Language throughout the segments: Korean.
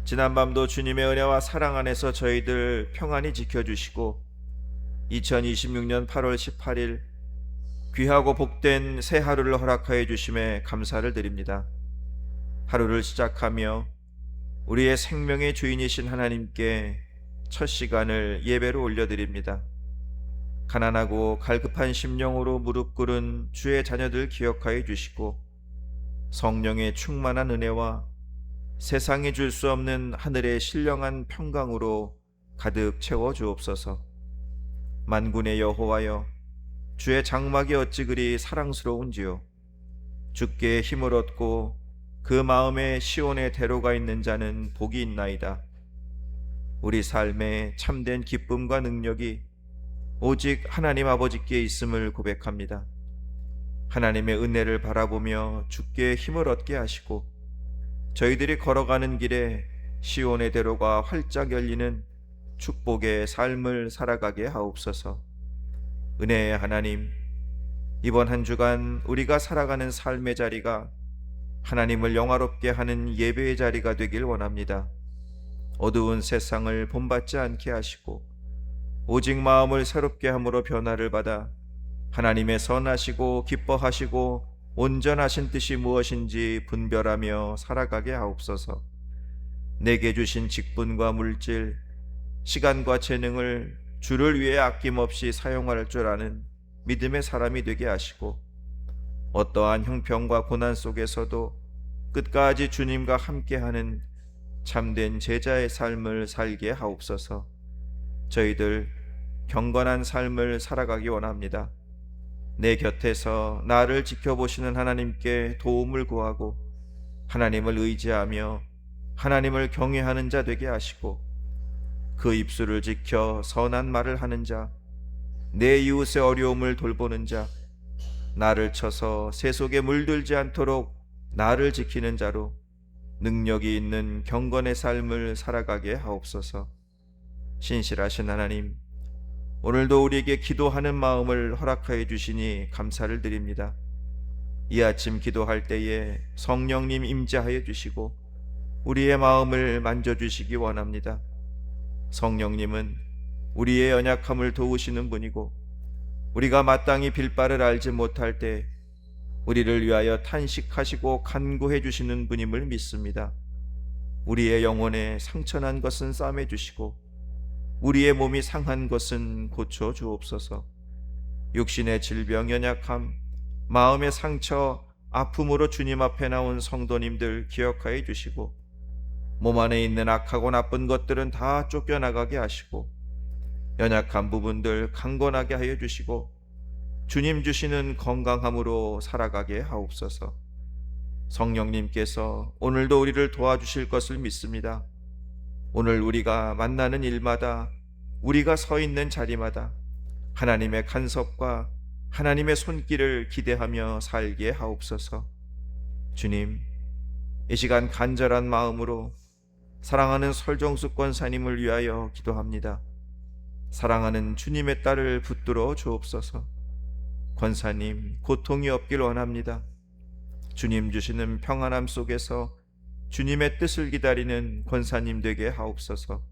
지난밤도 주님의 은혜와 사랑 안에서 저희들 평안히 지켜주시고 2026년 8월 18일 귀하고 복된 새 하루를 허락하여 주심에 감사를 드립니다. 하루를 시작하며 우리의 생명의 주인이신 하나님께 첫 시간을 예배로 올려드립니다. 가난하고 갈급한 심령으로 무릎 꿇은 주의 자녀들 기억하여 주시고 성령의 충만한 은혜와 세상이 줄 수 없는 하늘의 신령한 평강으로 가득 채워 주옵소서. 만군의 여호와여, 주의 장막이 어찌 그리 사랑스러운지요. 주께 힘을 얻고 그 마음에 시온의 대로가 있는 자는 복이 있나이다. 우리 삶에 참된 기쁨과 능력이 오직 하나님 아버지께 있음을 고백합니다. 하나님의 은혜를 바라보며 주께 힘을 얻게 하시고 저희들이 걸어가는 길에 시온의 대로가 활짝 열리는 축복의 삶을 살아가게 하옵소서. 은혜의 하나님, 이번 한 주간 우리가 살아가는 삶의 자리가 하나님을 영화롭게 하는 예배의 자리가 되길 원합니다. 어두운 세상을 본받지 않게 하시고 오직 마음을 새롭게 함으로 변화를 받아 하나님의 선하시고 기뻐하시고 온전하신 뜻이 무엇인지 분별하며 살아가게 하옵소서. 내게 주신 직분과 물질, 시간과 재능을 주를 위해 아낌없이 사용할 줄 아는 믿음의 사람이 되게 하시고 어떠한 형편과 고난 속에서도 끝까지 주님과 함께하는 참된 제자의 삶을 살게 하옵소서. 저희들 경건한 삶을 살아가기 원합니다. 내 곁에서 나를 지켜보시는 하나님께 도움을 구하고 하나님을 의지하며 하나님을 경외하는 자 되게 하시고 그 입술을 지켜 선한 말을 하는 자, 내 이웃의 어려움을 돌보는 자, 나를 쳐서 새 속에 물들지 않도록 나를 지키는 자로 능력이 있는 경건의 삶을 살아가게 하옵소서. 신실하신 하나님, 오늘도 우리에게 기도하는 마음을 허락하여 주시니 감사를 드립니다. 이 아침 기도할 때에 성령님 임재하여 주시고 우리의 마음을 만져주시기 원합니다. 성령님은 우리의 연약함을 도우시는 분이고 우리가 마땅히 빌 바를 알지 못할 때 우리를 위하여 탄식하시고 간구해 주시는 분임을 믿습니다. 우리의 영혼에 상처난 것은 싸매 주시고 우리의 몸이 상한 것은 고쳐 주옵소서. 육신의 질병, 연약함, 마음의 상처, 아픔으로 주님 앞에 나온 성도님들 기억하여 주시고 몸 안에 있는 악하고 나쁜 것들은 다 쫓겨나가게 하시고 연약한 부분들 강건하게 하여 주시고 주님 주시는 건강함으로 살아가게 하옵소서. 성령님께서 오늘도 우리를 도와주실 것을 믿습니다. 오늘 우리가 만나는 일마다 우리가 서 있는 자리마다 하나님의 간섭과 하나님의 손길을 기대하며 살게 하옵소서. 주님, 이 시간 간절한 마음으로 사랑하는 설정숙 권사님을 위하여 기도합니다. 사랑하는 주님의 딸을 붙들어 주옵소서. 권사님, 고통이 없길 원합니다. 주님 주시는 평안함 속에서 주님의 뜻을 기다리는 권사님 되게 하옵소서.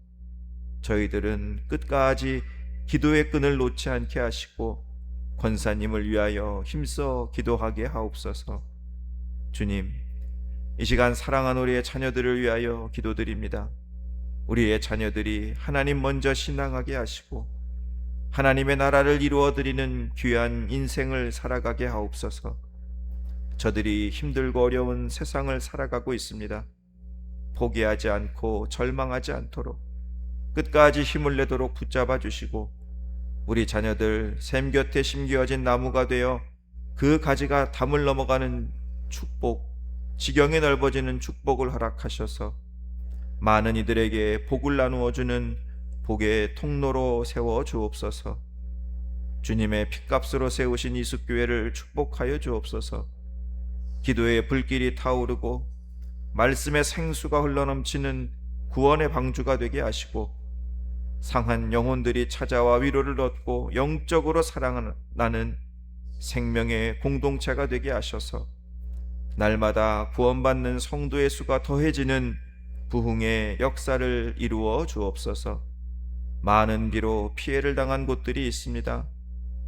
저희들은 끝까지 기도의 끈을 놓지 않게 하시고 권사님을 위하여 힘써 기도하게 하옵소서. 주님, 이 시간 사랑하는 우리의 자녀들을 위하여 기도드립니다. 우리의 자녀들이 하나님 먼저 신앙하게 하시고 하나님의 나라를 이루어드리는 귀한 인생을 살아가게 하옵소서. 저들이 힘들고 어려운 세상을 살아가고 있습니다. 포기하지 않고 절망하지 않도록 끝까지 힘을 내도록 붙잡아 주시고 우리 자녀들 샘 곁에 심겨진 나무가 되어 그 가지가 담을 넘어가는 축복, 지경이 넓어지는 축복을 허락하셔서 많은 이들에게 복을 나누어 주는 복의 통로로 세워 주옵소서. 주님의 핏값으로 세우신 이숫교회를 축복하여 주옵소서. 기도의 불길이 타오르고 말씀의 생수가 흘러넘치는 구원의 방주가 되게 하시고 상한 영혼들이 찾아와 위로를 얻고 영적으로 살아나는 생명의 공동체가 되게 하셔서 날마다 구원받는 성도의 수가 더해지는 부흥의 역사를 이루어 주옵소서. 많은 비로 피해를 당한 곳들이 있습니다.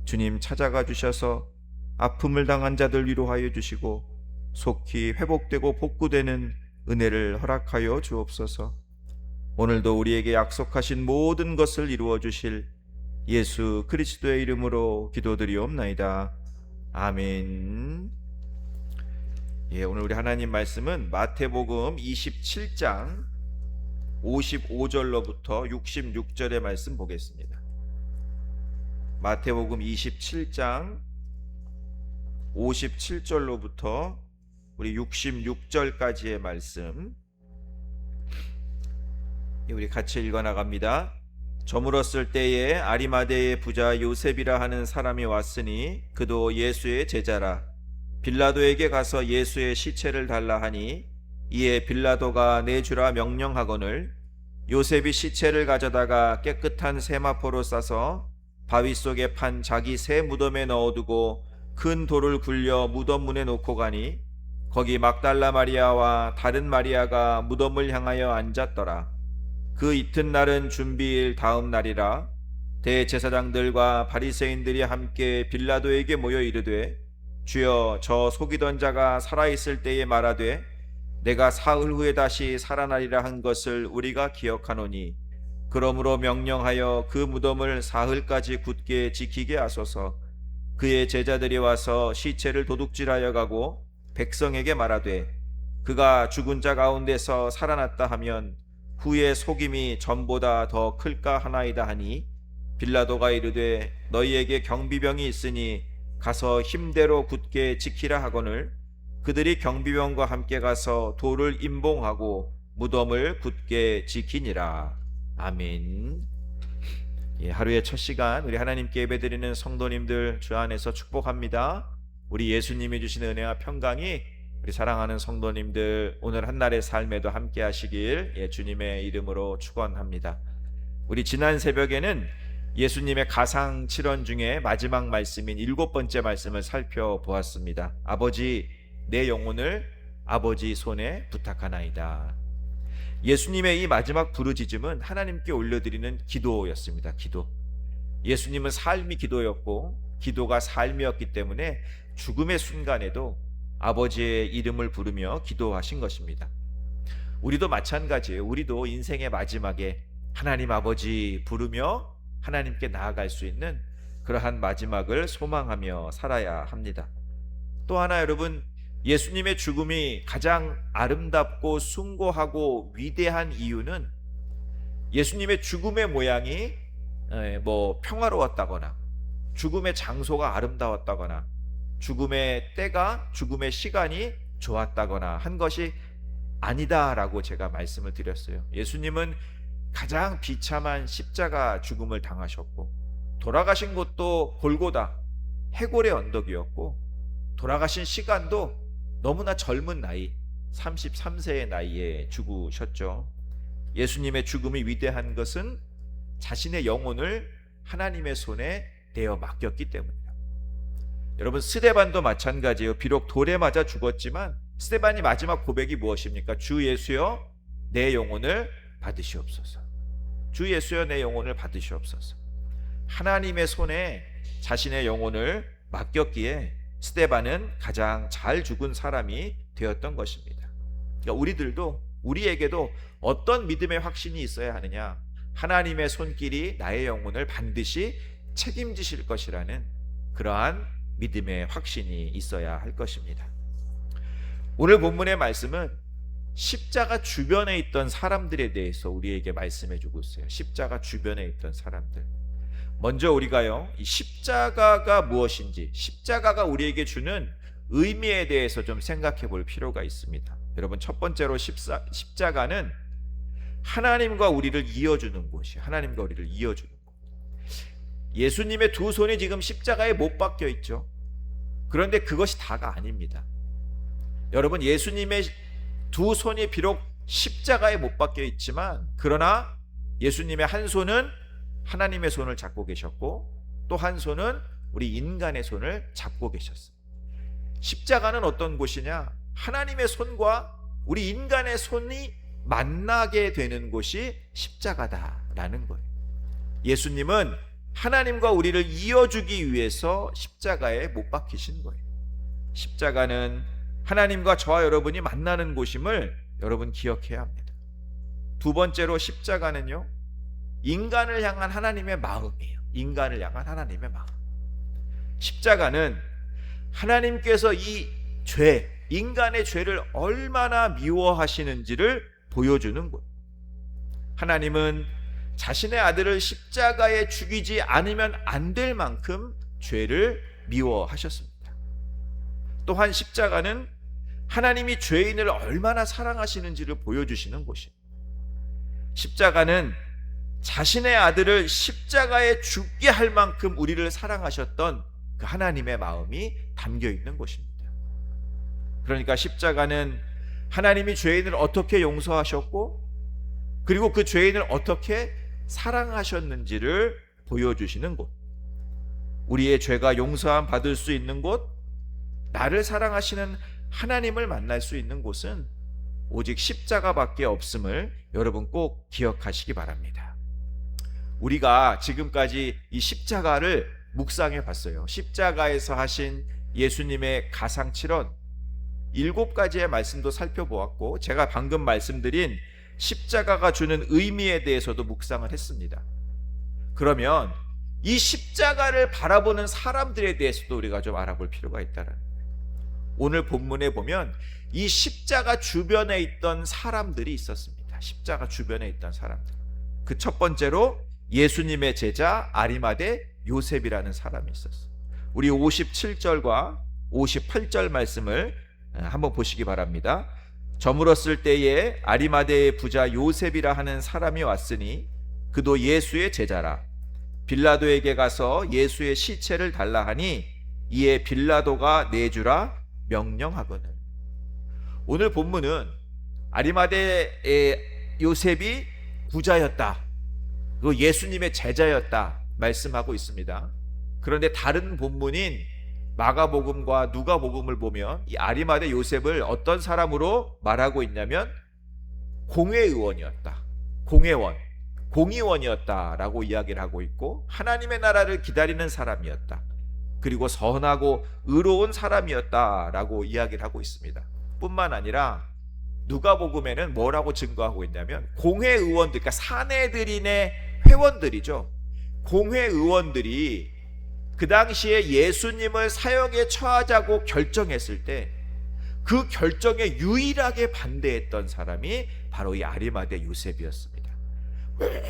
주님 찾아가 주셔서 아픔을 당한 자들 위로하여 주시고 속히 회복되고 복구되는 은혜를 허락하여 주옵소서. 오늘도 우리에게 약속하신 모든 것을 이루어 주실 예수 그리스도의 이름으로 기도드리옵나이다. 아멘. 오늘 우리 하나님 말씀은 마태복음 27장 55절로부터 66절의 말씀 보겠습니다. 마태복음 27장 57절로부터 우리 66절까지의 말씀 우리 같이 읽어 나갑니다. 저물었을 때에 아리마대의 부자 요셉이라 하는 사람이 왔으니 그도 예수의 제자라. 빌라도에게 가서 예수의 시체를 달라 하니 이에 빌라도가 내주라 명령하거늘 요셉이 시체를 가져다가 깨끗한 세마포로 싸서 바위 속에 판 자기 새 무덤에 넣어두고 큰 돌을 굴려 무덤 문에 놓고 가니 거기 막달라 마리아와 다른 마리아가 무덤을 향하여 앉았더라. 그 이튿날은 준비일 다음 날이라. 대제사장들과 바리새인들이 함께 빌라도에게 모여 이르되 주여, 저 속이던 자가 살아있을 때에 말하되 내가 사흘 후에 다시 살아나리라 한 것을 우리가 기억하노니 그러므로 명령하여 그 무덤을 사흘까지 굳게 지키게 하소서. 그의 제자들이 와서 시체를 도둑질하여 가고 백성에게 말하되 그가 죽은 자 가운데서 살아났다 하면 후에 속임이 전보다 더 클까 하나이다 하니 빌라도가 이르되 너희에게 경비병이 있으니 가서 힘대로 굳게 지키라 하거늘 그들이 경비병과 함께 가서 돌을 임봉하고 무덤을 굳게 지키니라. 아멘. 하루의 첫 시간 우리 하나님께 예배드리는 성도님들 주 안에서 축복합니다. 우리 예수님이 주시는 은혜와 평강이 우리 사랑하는 성도님들 오늘 한날의 삶에도 함께 하시길 주님의 이름으로 축원합니다. 우리 지난 새벽에는 예수님의 가상 7원 중에 마지막 말씀인 7번째 말씀을 살펴보았습니다. 아버지, 내 영혼을 아버지 손에 부탁하나이다. 예수님의 이 마지막 부르짖음은 하나님께 올려드리는 기도였습니다. 기도. 예수님은 삶이 기도였고 기도가 삶이었기 때문에 죽음의 순간에도 아버지의 이름을 부르며 기도하신 것입니다. 우리도 마찬가지예요. 우리도 인생의 마지막에 하나님 아버지 부르며 하나님께 나아갈 수 있는 그러한 마지막을 소망하며 살아야 합니다. 또 하나 여러분, 예수님의 죽음이 가장 아름답고 숭고하고 위대한 이유는 예수님의 죽음의 모양이 평화로웠다거나 죽음의 장소가 아름다웠다거나 죽음의 때가 죽음의 시간이 좋았다거나 한 것이 아니다라고 제가 말씀을 드렸어요. 예수님은 가장 비참한 십자가 죽음을 당하셨고 돌아가신 곳도 골고다 해골의 언덕이었고 돌아가신 시간도 너무나 젊은 나이 33세의 나이에 죽으셨죠. 예수님의 죽음이 위대한 것은 자신의 영혼을 하나님의 손에 내어 맡겼기 때문입니다. 여러분, 스데반도 마찬가지예요. 비록 돌에 맞아 죽었지만 스데반이 마지막 고백이 무엇입니까? 주 예수여 내 영혼을 받으시옵소서. 주 예수여 내 영혼을 받으시옵소서. 하나님의 손에 자신의 영혼을 맡겼기에 스데반은 가장 잘 죽은 사람이 되었던 것입니다. 그러니까 우리에게도 어떤 믿음의 확신이 있어야 하느냐? 하나님의 손길이 나의 영혼을 반드시 책임지실 것이라는 그러한 믿음의 확신이 있어야 할 것입니다. 오늘 본문의 말씀은 십자가 주변에 있던 사람들에 대해서 우리에게 말씀해 주고 있어요. 십자가 주변에 있던 사람들. 먼저 우리가요, 이 십자가가 무엇인지, 십자가가 우리에게 주는 의미에 대해서 좀 생각해 볼 필요가 있습니다. 여러분, 첫 번째로 십자가는 하나님과 우리를 이어주는 곳이에요. 하나님과 우리를 이어주는 곳. 예수님의 두 손이 지금 십자가에 못 박혀 있죠. 그런데 그것이 다가 아닙니다. 여러분, 예수님의 두 손이 비록 십자가에 못 박혀 있지만 그러나 예수님의 한 손은 하나님의 손을 잡고 계셨고 또 한 손은 우리 인간의 손을 잡고 계셨어요. 십자가는 어떤 곳이냐? 하나님의 손과 우리 인간의 손이 만나게 되는 곳이 십자가다라는 거예요. 예수님은 하나님과 우리를 이어주기 위해서 십자가에 못 박히신 거예요. 십자가는 하나님과 저와 여러분이 만나는 곳임을 여러분 기억해야 합니다. 두 번째로 십자가는요, 인간을 향한 하나님의 마음이에요. 인간을 향한 하나님의 마음. 십자가는 하나님께서 이 죄, 인간의 죄를 얼마나 미워하시는지를 보여주는 것. 하나님은 자신의 아들을 십자가에 죽이지 않으면 안 될 만큼 죄를 미워하셨습니다. 또한 십자가는 하나님이 죄인을 얼마나 사랑하시는지를 보여주시는 곳이에요. 십자가는 자신의 아들을 십자가에 죽게 할 만큼 우리를 사랑하셨던 그 하나님의 마음이 담겨 있는 곳입니다. 그러니까 십자가는 하나님이 죄인을 어떻게 용서하셨고, 그리고 그 죄인을 어떻게 사랑하셨는지를 보여주시는 곳. 우리의 죄가 용서함 받을 수 있는 곳, 나를 사랑하시는 하나님을 만날 수 있는 곳은 오직 십자가밖에 없음을 여러분 꼭 기억하시기 바랍니다. 우리가 지금까지 이 십자가를 묵상해 봤어요. 십자가에서 하신 예수님의 가상칠언 7가지의 말씀도 살펴보았고, 제가 방금 말씀드린 십자가가 주는 의미에 대해서도 묵상을 했습니다. 그러면 이 십자가를 바라보는 사람들에 대해서도 우리가 좀 알아볼 필요가 있다는 거예요. 오늘 본문에 보면 이 십자가 주변에 있던 사람들이 있었습니다. 십자가 주변에 있던 사람들. 그 첫 번째로 예수님의 제자 아리마대 요셉이라는 사람이 있었어요. 우리 57절과 58절 말씀을 한번 보시기 바랍니다. 저물었을 때에 아리마대의 부자 요셉이라 하는 사람이 왔으니 그도 예수의 제자라. 빌라도에게 가서 예수의 시체를 달라 하니 이에 빌라도가 내주라 명령하거늘. 오늘 본문은 아리마대의 요셉이 부자였다, 그리고 예수님의 제자였다 말씀하고 있습니다. 그런데 다른 본문인 마가복음과 누가복음을 보면 이 아리마대 요셉을 어떤 사람으로 말하고 있냐면 공회의원이었다, 공의원이었다라고 이야기를 하고 있고, 하나님의 나라를 기다리는 사람이었다, 그리고 선하고 의로운 사람이었다라고 이야기를 하고 있습니다. 뿐만 아니라 누가복음에는 뭐라고 증거하고 있냐면 공회의원들, 그러니까 사내들인의 회원들이죠. 공회의원들이 그 당시에 예수님을 사형에 처하자고 결정했을 때 그 결정에 유일하게 반대했던 사람이 바로 이 아리마대 요셉이었습니다.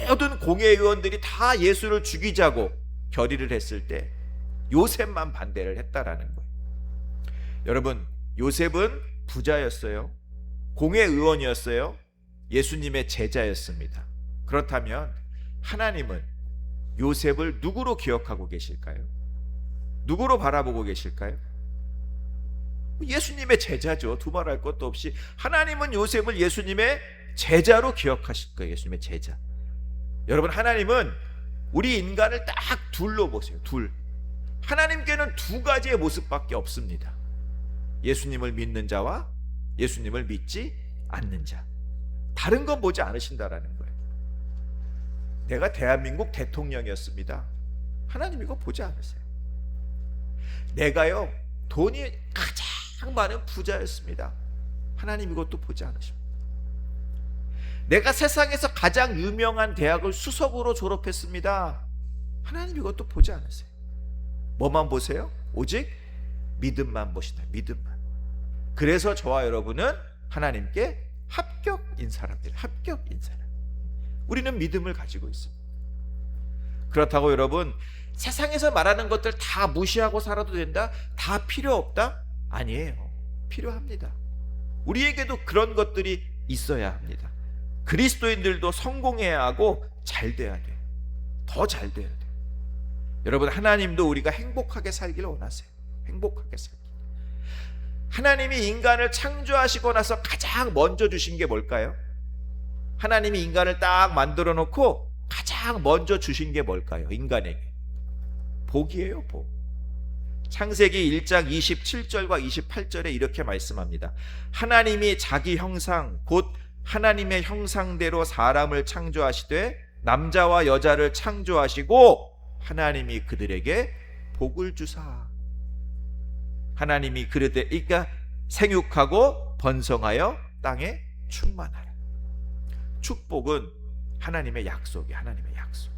모든 공회의원들이 다 예수를 죽이자고 결의를 했을 때 요셉만 반대를 했다라는 거예요. 여러분, 요셉은 부자였어요. 공회의원이었어요. 예수님의 제자였습니다. 그렇다면 하나님은 요셉을 누구로 기억하고 계실까요? 누구로 바라보고 계실까요? 예수님의 제자죠. 두말할 것도 없이 하나님은 요셉을 예수님의 제자로 기억하실 거예요. 예수님의 제자. 여러분, 하나님은 우리 인간을 딱 둘로 보세요. 둘. 하나님께는 두 가지의 모습밖에 없습니다. 예수님을 믿는 자와 예수님을 믿지 않는 자. 다른 건 보지 않으신다라는 거예요. 내가 대한민국 대통령이었습니다. 하나님 이거 보지 않으세요. 내가요, 돈이 가장 많은 부자였습니다. 하나님 이것도 보지 않으십니다. 내가 세상에서 가장 유명한 대학을 수석으로 졸업했습니다. 하나님 이것도 보지 않으세요. 뭐만 보세요? 오직 믿음만 보시다. 믿음만. 그래서 저와 여러분은 하나님께 합격인 사람들, 합격인 사람. 우리는 믿음을 가지고 있습니다. 그렇다고 여러분, 세상에서 말하는 것들 다 무시하고 살아도 된다? 다 필요 없다? 아니에요. 필요합니다. 우리에게도 그런 것들이 있어야 합니다. 그리스도인들도 성공해야 하고 잘 돼야 돼. 더 잘 돼야 돼. 여러분, 하나님도 우리가 행복하게 살기를 원하세요. 행복하게 살기. 하나님이 인간을 창조하시고 나서 가장 먼저 주신 게 뭘까요? 하나님이 인간을 딱 만들어 놓고 가장 먼저 주신 게 뭘까요? 인간에게 복이에요. 복. 창세기 1장 27절과 28절에 이렇게 말씀합니다. 하나님이 자기 형상 곧 하나님의 형상대로 사람을 창조하시되 남자와 여자를 창조하시고 하나님이 그들에게 복을 주사. 하나님이 그들에게, 그러니까 생육하고 번성하여 땅에 충만하라. 축복은 하나님의 약속이, 하나님의 약속.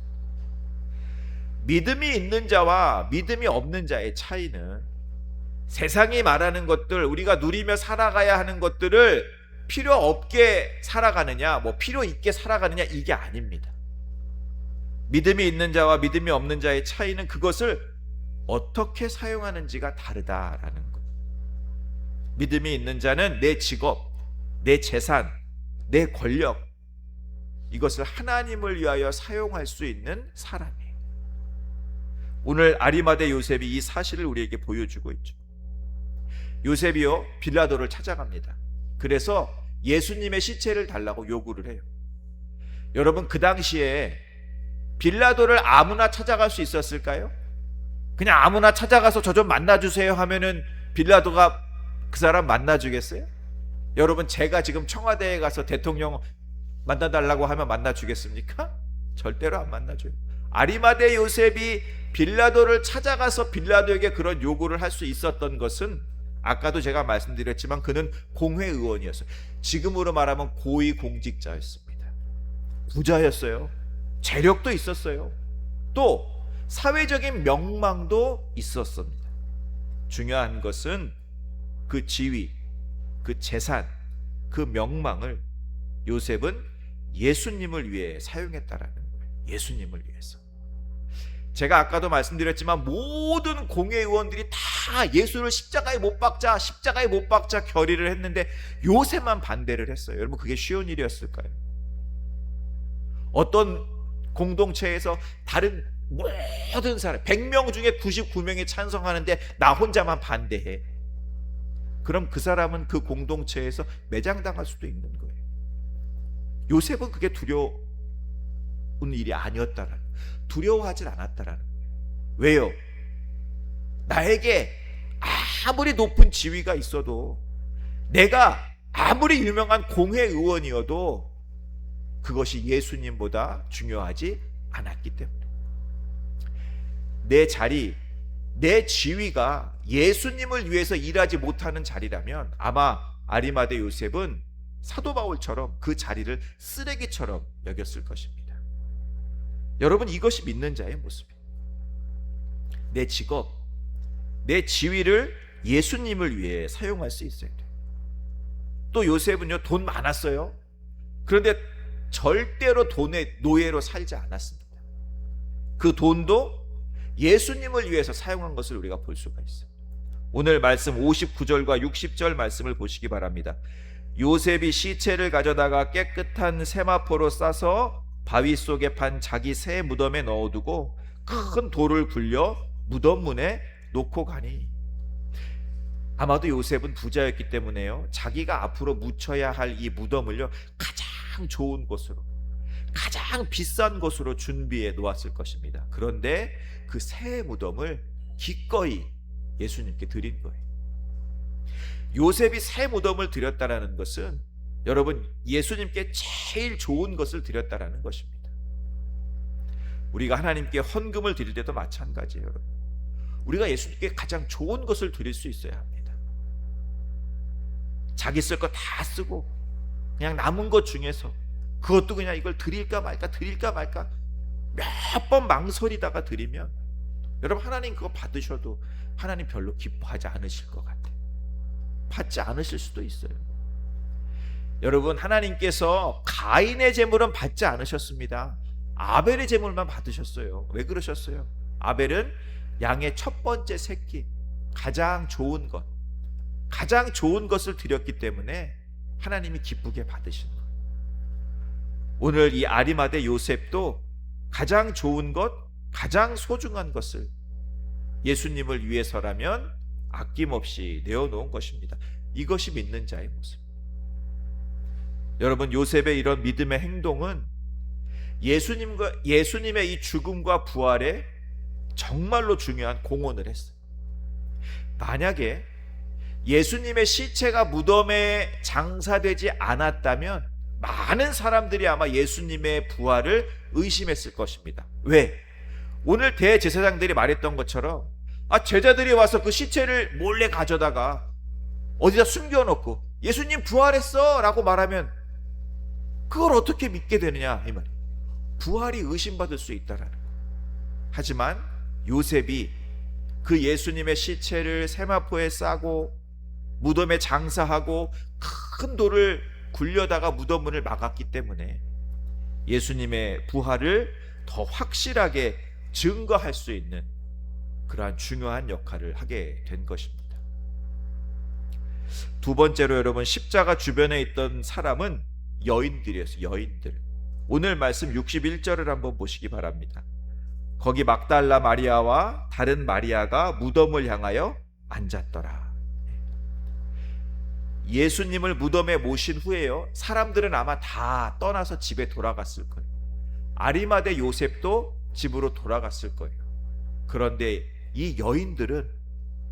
믿음이 있는 자와 믿음이 없는 자의 차이는 세상이 말하는 것들, 우리가 누리며 살아가야 하는 것들을 필요 없게 살아가느냐, 필요 있게 살아가느냐, 이게 아닙니다. 믿음이 있는 자와 믿음이 없는 자의 차이는 그것을 어떻게 사용하는지가 다르다라는 것. 믿음이 있는 자는 내 직업, 내 재산, 내 권력, 이것을 하나님을 위하여 사용할 수 있는 사람이에요. 오늘 아리마대 요셉이 이 사실을 우리에게 보여주고 있죠. 요셉이요, 빌라도를 찾아갑니다. 그래서 예수님의 시체를 달라고 요구를 해요. 여러분, 그 당시에 빌라도를 아무나 찾아갈 수 있었을까요? 그냥 아무나 찾아가서 저 좀 만나주세요 하면은 빌라도가 그 사람 만나주겠어요? 여러분, 제가 지금 청와대에 가서 대통령 만나달라고 하면 만나주겠습니까? 절대로 안 만나줘요. 아리마대 요셉이 빌라도를 찾아가서 빌라도에게 그런 요구를 할 수 있었던 것은, 아까도 제가 말씀드렸지만 그는 공회의원이었어요. 지금으로 말하면 고위공직자였습니다. 부자였어요. 재력도 있었어요. 또 사회적인 명망도 있었습니다. 중요한 것은 그 지위, 그 재산, 그 명망을 요셉은 예수님을 위해 사용했다라는 거예요. 예수님을 위해서. 제가 아까도 말씀드렸지만 모든 공회의원들이 다 예수를 십자가에 못 박자, 십자가에 못 박자 결의를 했는데 요셉만 반대를 했어요. 여러분, 그게 쉬운 일이었을까요? 어떤 공동체에서 다른 모든 사람 100명 중에 99명이 찬성하는데 나 혼자만 반대해. 그럼 그 사람은 그 공동체에서 매장당할 수도 있는 거예요. 요셉은 그게 두려운 일이 아니었다라는, 두려워하지 않았다라는 거예요. 왜요? 나에게 아무리 높은 지위가 있어도, 내가 아무리 유명한 공회의원이어도 그것이 예수님보다 중요하지 않았기 때문에. 내 자리, 내 지위가 예수님을 위해서 일하지 못하는 자리라면 아마 아리마대 요셉은 사도 바울처럼 그 자리를 쓰레기처럼 여겼을 것입니다. 여러분, 이것이 믿는 자의 모습이에요. 내 직업, 내 지위를 예수님을 위해 사용할 수 있어야 돼요. 또 요셉은요, 돈 많았어요. 그런데 절대로 돈의 노예로 살지 않았습니다. 그 돈도 예수님을 위해서 사용한 것을 우리가 볼 수가 있어요. 오늘 말씀 59절과 60절 말씀을 보시기 바랍니다. 요셉이 시체를 가져다가 깨끗한 세마포로 싸서 바위 속에 판 자기 새 무덤에 넣어두고 큰 돌을 굴려 무덤 문에 놓고 가니. 아마도 요셉은 부자였기 때문에요, 자기가 앞으로 묻혀야 할 이 무덤을요 가장 좋은 곳으로, 가장 비싼 곳으로 준비해 놓았을 것입니다. 그런데 그 새 무덤을 기꺼이 예수님께 드린 거예요. 요셉이 새 무덤을 드렸다라는 것은 여러분, 예수님께 제일 좋은 것을 드렸다라는 것입니다. 우리가 하나님께 헌금을 드릴 때도 마찬가지예요. 여러분, 우리가 예수님께 가장 좋은 것을 드릴 수 있어야 합니다. 자기 쓸 거 다 쓰고 그냥 남은 것 중에서 그것도 그냥 이걸 드릴까 말까 몇 번 망설이다가 드리면, 여러분, 하나님 그거 받으셔도 하나님 별로 기뻐하지 않으실 것 같아요. 받지 않으실 수도 있어요. 여러분, 하나님께서 가인의 제물은 받지 않으셨습니다. 아벨의 제물만 받으셨어요. 왜 그러셨어요? 아벨은 양의 첫 번째 새끼, 가장 좋은 것, 가장 좋은 것을 드렸기 때문에 하나님이 기쁘게 받으신 거예요. 오늘 이 아리마대 요셉도 가장 좋은 것, 가장 소중한 것을 예수님을 위해서라면 아낌없이 내어놓은 것입니다. 이것이 믿는 자의 모습. 여러분, 요셉의 이런 믿음의 행동은 예수님의 이 죽음과 부활에 정말로 중요한 공헌을 했어요. 만약에 예수님의 시체가 무덤에 장사되지 않았다면 많은 사람들이 아마 예수님의 부활을 의심했을 것입니다. 왜? 오늘 대제사장들이 말했던 것처럼 제자들이 와서 그 시체를 몰래 가져다가 어디다 숨겨놓고 예수님 부활했어 라고 말하면 그걸 어떻게 믿게 되느냐 이 말이에요. 부활이 의심받을 수 있다라는 거예요. 하지만 요셉이 그 예수님의 시체를 세마포에 싸고 무덤에 장사하고 큰 돌을 굴려다가 무덤 문을 막았기 때문에 예수님의 부활을 더 확실하게 증거할 수 있는 그러한 중요한 역할을 하게 된 것입니다. 두 번째로 여러분, 십자가 주변에 있던 사람은 여인들이었어요. 여인들. 오늘 말씀 61절을 한번 보시기 바랍니다. 거기 막달라 마리아와 다른 마리아가 무덤을 향하여 앉았더라. 예수님을 무덤에 모신 후에요, 사람들은 아마 다 떠나서 집에 돌아갔을 거예요. 아리마대 요셉도 집으로 돌아갔을 거예요. 그런데 이 여인들은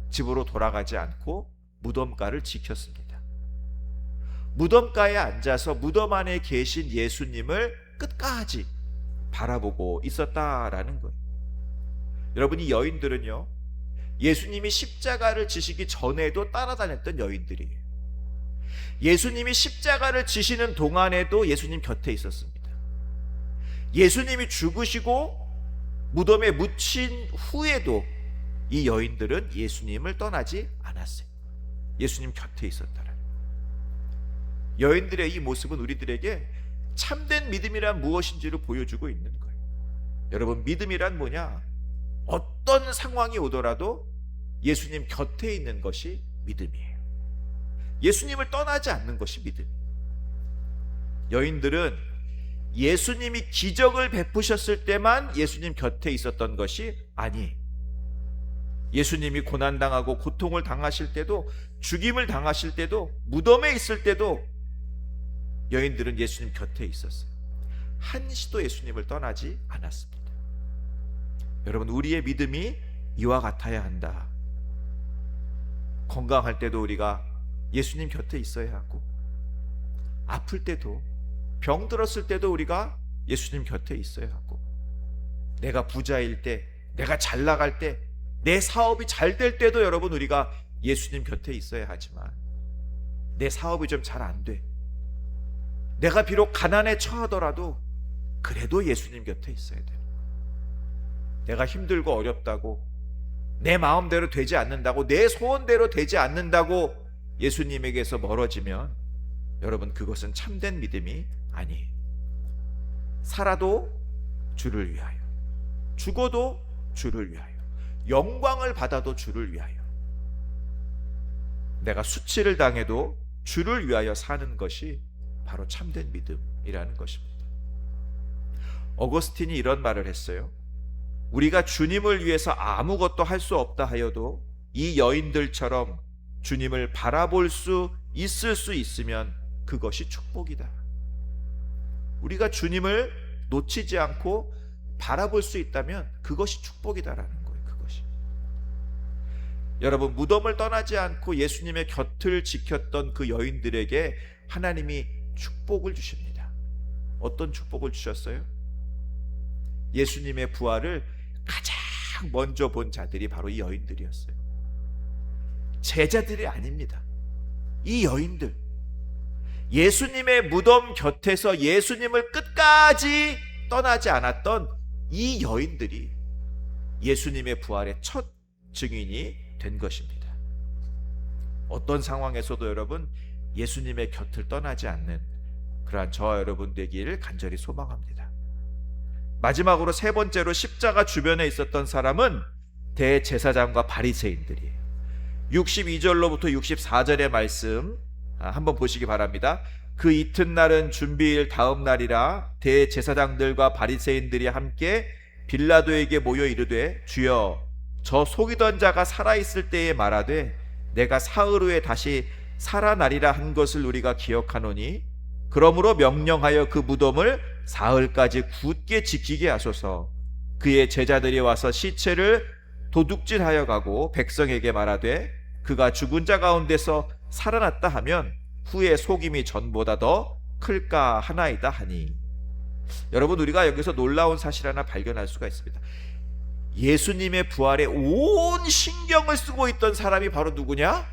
집으로 돌아가지 않고 무덤가를 지켰습니다. 무덤가에 앉아서 무덤 안에 계신 예수님을 끝까지 바라보고 있었다라는 거예요. 여러분, 이 여인들은요, 예수님이 십자가를 지시기 전에도 따라다녔던 여인들이에요. 예수님이 십자가를 지시는 동안에도 예수님 곁에 있었습니다. 예수님이 죽으시고 무덤에 묻힌 후에도 이 여인들은 예수님을 떠나지 않았어요. 예수님 곁에 있었다라. 여인들의 이 모습은 우리들에게 참된 믿음이란 무엇인지를 보여주고 있는 거예요. 여러분, 믿음이란 뭐냐? 어떤 상황이 오더라도 예수님 곁에 있는 것이 믿음이에요. 예수님을 떠나지 않는 것이 믿음. 여인들은 예수님이 기적을 베푸셨을 때만 예수님 곁에 있었던 것이 아니에요. 예수님이 고난당하고 고통을 당하실 때도, 죽임을 당하실 때도, 무덤에 있을 때도 여인들은 예수님 곁에 있었어요. 한시도 예수님을 떠나지 않았습니다. 여러분, 우리의 믿음이 이와 같아야 한다. 건강할 때도 우리가 예수님 곁에 있어야 하고, 아플 때도, 병 들었을 때도 우리가 예수님 곁에 있어야 하고, 내가 부자일 때, 내가 잘 나갈 때, 내 사업이 잘 될 때도 여러분 우리가 예수님 곁에 있어야 하지만, 내 사업이 좀 잘 안 돼, 내가 비록 가난에 처하더라도 그래도 예수님 곁에 있어야 돼요. 내가 힘들고 어렵다고, 내 마음대로 되지 않는다고, 내 소원대로 되지 않는다고 예수님에게서 멀어지면 여러분, 그것은 참된 믿음이 아니에요. 살아도 주를 위하여, 죽어도 주를 위하여, 영광을 받아도 주를 위하여, 내가 수치를 당해도 주를 위하여 사는 것이 바로 참된 믿음이라는 것입니다. 어거스틴이 이런 말을 했어요. 우리가 주님을 위해서 아무것도 할 수 없다 하여도 이 여인들처럼 주님을 바라볼 수 있을 수 있으면 그것이 축복이다. 우리가 주님을 놓치지 않고 바라볼 수 있다면 그것이 축복이다라는 거예요. 그것이. 여러분, 무덤을 떠나지 않고 예수님의 곁을 지켰던 그 여인들에게 하나님이 축복을 주십니다. 어떤 축복을 주셨어요? 예수님의 부활을 가장 먼저 본 자들이 바로 이 여인들이었어요. 제자들이 아닙니다. 이 여인들, 예수님의 무덤 곁에서 예수님을 끝까지 떠나지 않았던 이 여인들이 예수님의 부활의 첫 증인이 된 것입니다. 어떤 상황에서도 여러분, 예수님의 곁을 떠나지 않는 그러한 저와 여러분 되기를 간절히 소망합니다. 마지막으로 세 번째로 십자가 주변에 있었던 사람은 대제사장과 바리새인들이에요. 62절로부터 64절의 말씀 한번 보시기 바랍니다. 그 이튿날은 준비일 다음 날이라 대제사장들과 바리새인들이 함께 빌라도에게 모여 이르되, 주여, 저 속이던 자가 살아있을 때에 말하되 내가 사흘 후에 다시 살아나리라 한 것을 우리가 기억하노니, 그러므로 명령하여 그 무덤을 사흘까지 굳게 지키게 하소서. 그의 제자들이 와서 시체를 도둑질하여 가고 백성에게 말하되 그가 죽은 자 가운데서 살아났다 하면 후에 속임이 전보다 더 클까 하나이다 하니. 여러분, 우리가 여기서 놀라운 사실 하나 발견할 수가 있습니다. 예수님의 부활에 온 신경을 쓰고 있던 사람이 바로 누구냐?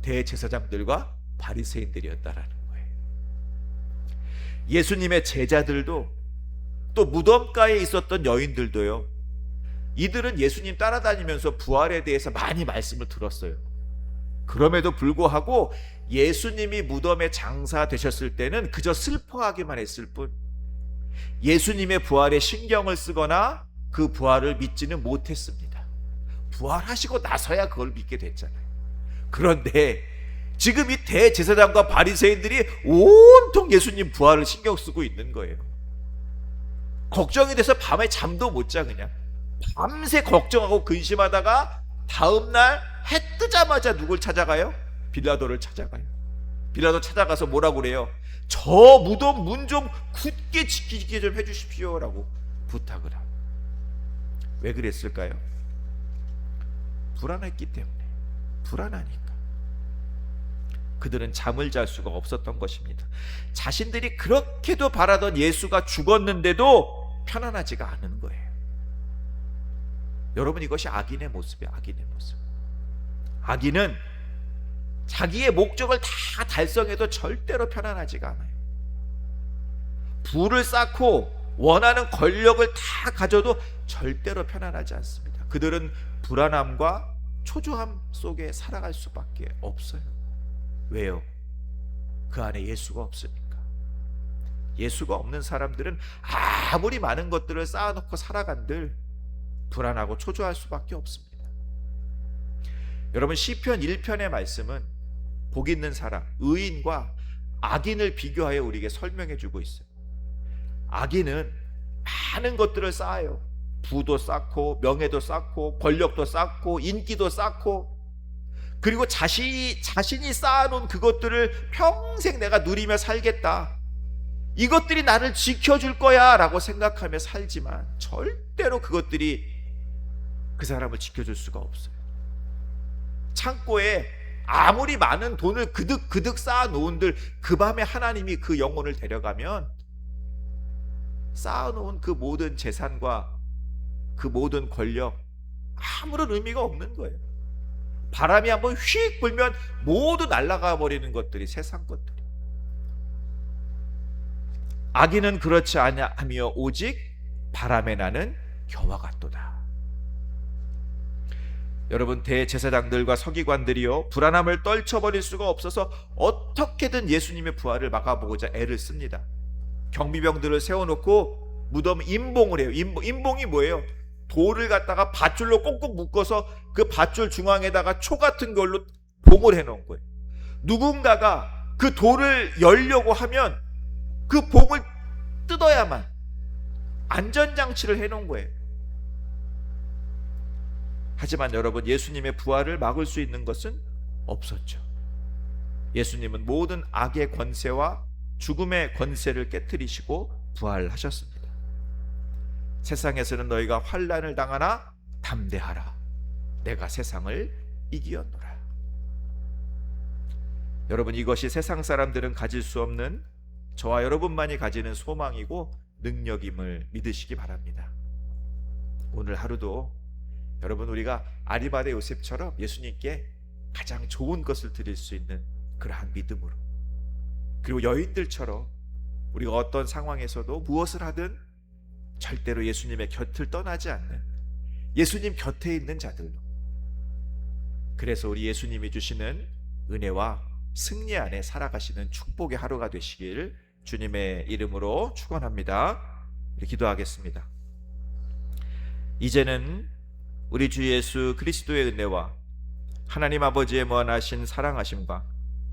대제사장들과 바리새인들이었다라는 거예요. 예수님의 제자들도, 또 무덤가에 있었던 여인들도요, 이들은 예수님 따라다니면서 부활에 대해서 많이 말씀을 들었어요. 그럼에도 불구하고 예수님이 무덤에 장사되셨을 때는 그저 슬퍼하기만 했을 뿐, 예수님의 부활에 신경을 쓰거나 그 부활을 믿지는 못했습니다. 부활하시고 나서야 그걸 믿게 됐잖아요. 그런데 지금 이 대제사장과 바리새인들이 온통 예수님 부활을 신경 쓰고 있는 거예요. 걱정이 돼서 밤에 잠도 못 자. 그냥 밤새 걱정하고 근심하다가 다음날 해 뜨자마자 누굴 찾아가요? 빌라도를 찾아가요. 빌라도 찾아가서 뭐라고 그래요? 저 무덤 문 좀 굳게 지키게 좀 해주십시오 라고 부탁을 하고. 왜 그랬을까요? 불안했기 때문에. 불안하니까. 그들은 잠을 잘 수가 없었던 것입니다. 자신들이 그렇게도 바라던 예수가 죽었는데도 편안하지가 않은 거예요. 여러분, 이것이 악인의 모습이에요. 악인의 모습. 악인은 자기의 목적을 다 달성해도 절대로 편안하지가 않아요. 부를 쌓고 원하는 권력을 다 가져도 절대로 편안하지 않습니다. 그들은 불안함과 초조함 속에 살아갈 수밖에 없어요. 왜요? 그 안에 예수가 없으니까. 예수가 없는 사람들은 아무리 많은 것들을 쌓아놓고 살아간들 불안하고 초조할 수밖에 없습니다. 여러분, 시편 1편의 말씀은 복 있는 사람, 의인과 악인을 비교하여 우리에게 설명해 주고 있어요. 악인은 많은 것들을 쌓아요. 부도 쌓고 명예도 쌓고 권력도 쌓고 인기도 쌓고, 그리고 자신이 쌓아놓은 그것들을 평생 내가 누리며 살겠다, 이것들이 나를 지켜줄 거야 라고 생각하며 살지만 절대로 그것들이 그 사람을 지켜줄 수가 없어요. 창고에 아무리 많은 돈을 그득그득 쌓아놓은들 그 밤에 하나님이 그 영혼을 데려가면 쌓아놓은 그 모든 재산과 그 모든 권력 아무런 의미가 없는 거예요. 바람이 한번 휙 불면 모두 날아가 버리는 것들이 세상 것들이. 악인은 그렇지 아니하며 오직 바람에 나는 겨와 같도다. 여러분, 대제사장들과 서기관들이요, 불안함을 떨쳐버릴 수가 없어서 어떻게든 예수님의 부활을 막아보고자 애를 씁니다. 경비병들을 세워놓고 무덤 임봉을 해요. 임봉이 뭐예요? 돌을 갖다가 밧줄로 꽁꽁 묶어서 그 밧줄 중앙에다가 초 같은 걸로 봉을 해놓은 거예요. 누군가가 그 돌을 열려고 하면 그 봉을 뜯어야만 안전장치를 해놓은 거예요. 하지만 여러분, 예수님의 부활을 막을 수 있는 것은 없었죠. 예수님은 모든 악의 권세와 죽음의 권세를 깨뜨리시고 부활하셨습니다. 세상에서는 너희가 환난을 당하나 담대하라, 내가 세상을 이기었노라. 여러분, 이것이 세상 사람들은 가질 수 없는 저와 여러분만이 가지는 소망이고 능력임을 믿으시기 바랍니다. 오늘 하루도 여러분, 우리가 아리마대 요셉처럼 예수님께 가장 좋은 것을 드릴 수 있는 그러한 믿음으로, 그리고 여인들처럼 우리가 어떤 상황에서도 무엇을 하든 절대로 예수님의 곁을 떠나지 않는 예수님 곁에 있는 자들로, 그래서 우리 예수님이 주시는 은혜와 승리 안에 살아가시는 축복의 하루가 되시길 주님의 이름으로 축원합니다. 기도하겠습니다. 이제는 우리 주 예수 그리스도의 은혜와 하나님 아버지의 무한하신 사랑하심과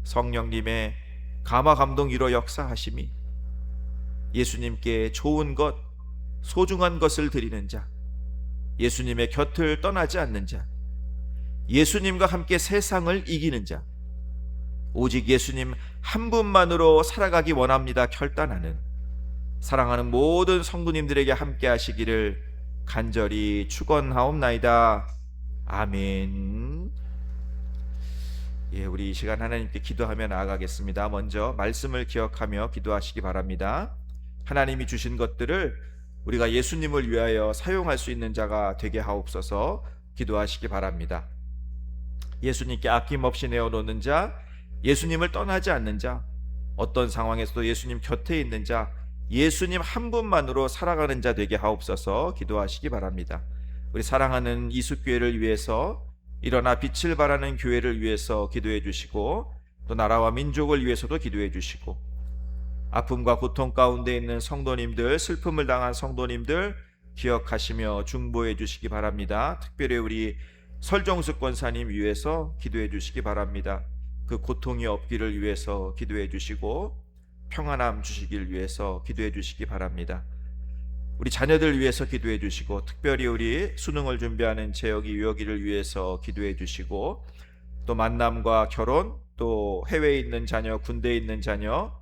성령님의 감화 감동 위로 역사하심이 예수님께 좋은 것, 소중한 것을 드리는 자, 예수님의 곁을 떠나지 않는 자, 예수님과 함께 세상을 이기는 자, 오직 예수님 한 분만으로 살아가기 원합니다 결단하는 사랑하는 모든 성도님들에게 함께 하시기를 간절히 축원하옵나이다. 아멘. 우리 이 시간 하나님께 기도하며 나아가겠습니다. 먼저 말씀을 기억하며 기도하시기 바랍니다. 하나님이 주신 것들을 우리가 예수님을 위하여 사용할 수 있는 자가 되게 하옵소서. 기도하시기 바랍니다. 예수님께 아낌없이 내어놓는 자, 예수님을 떠나지 않는 자, 어떤 상황에서도 예수님 곁에 있는 자, 예수님 한 분만으로 살아가는 자 되게 하옵소서. 기도하시기 바랍니다. 우리 사랑하는 이숙교회를 위해서, 일어나 빛을 발하는 교회를 위해서 기도해 주시고, 또 나라와 민족을 위해서도 기도해 주시고, 아픔과 고통 가운데 있는 성도님들, 슬픔을 당한 성도님들 기억하시며 중보해 주시기 바랍니다. 특별히 우리 설정숙 권사님 위해서 기도해 주시기 바랍니다. 그 고통이 없기를 위해서 기도해 주시고, 평안함 주시길 위해서 기도해 주시기 바랍니다. 우리 자녀들 위해서 기도해 주시고, 특별히 우리 수능을 준비하는 재혁이 유혁이를 위해서 기도해 주시고, 또 만남과 결혼, 또 해외에 있는 자녀, 군대에 있는 자녀,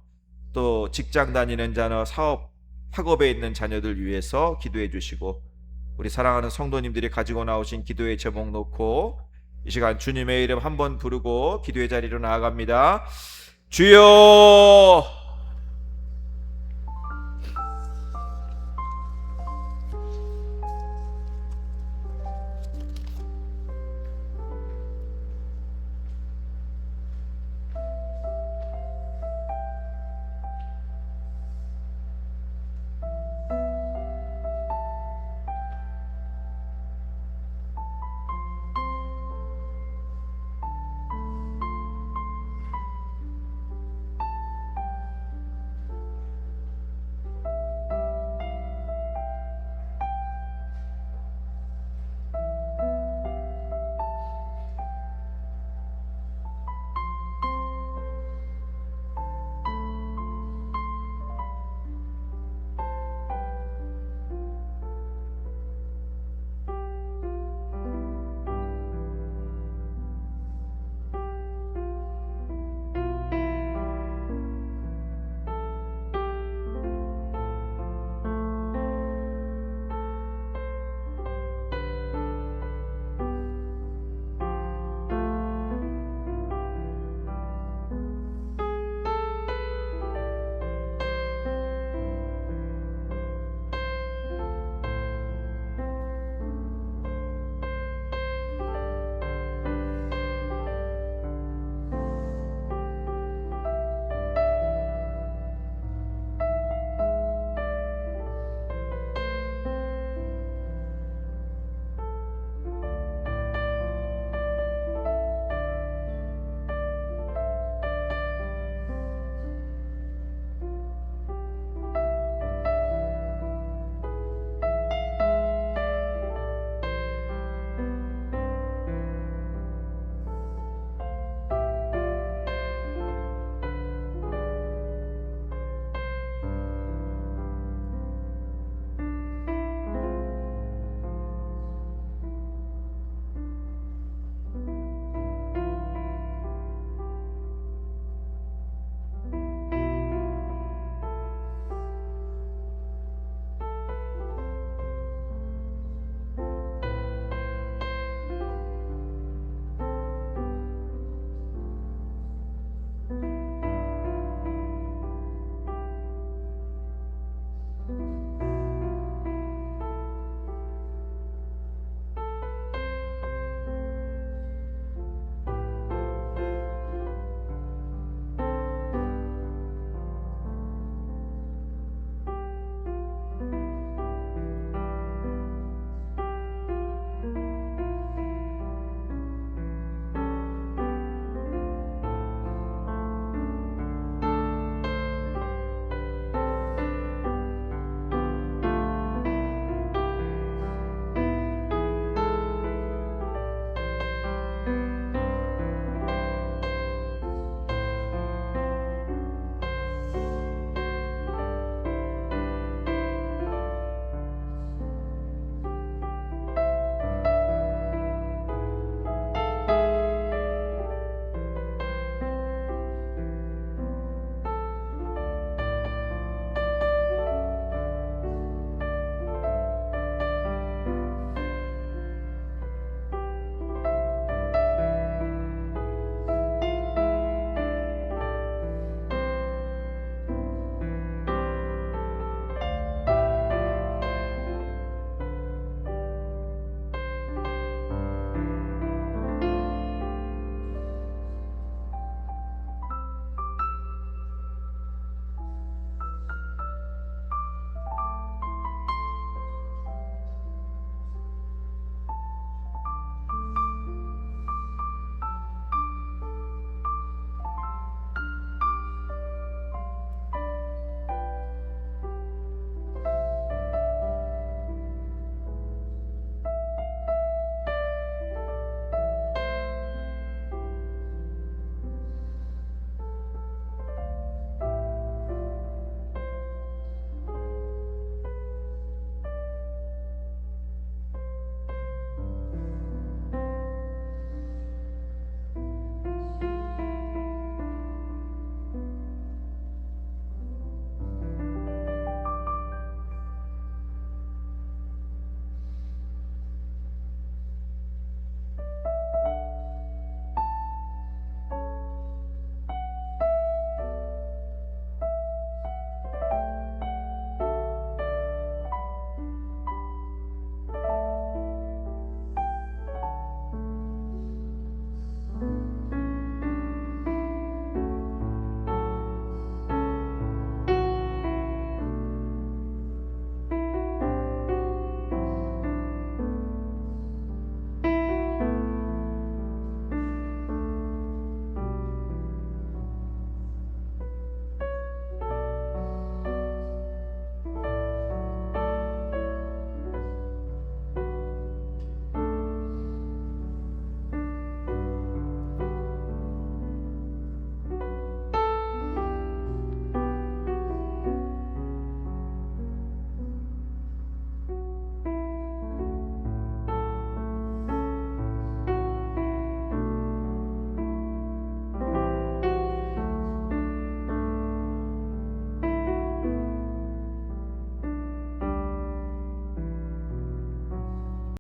또 직장 다니는 자녀, 사업, 학업에 있는 자녀들 위해서 기도해 주시고, 우리 사랑하는 성도님들이 가지고 나오신 기도의 제목 놓고 이 시간 주님의 이름 한번 부르고 기도의 자리로 나아갑니다. 주여!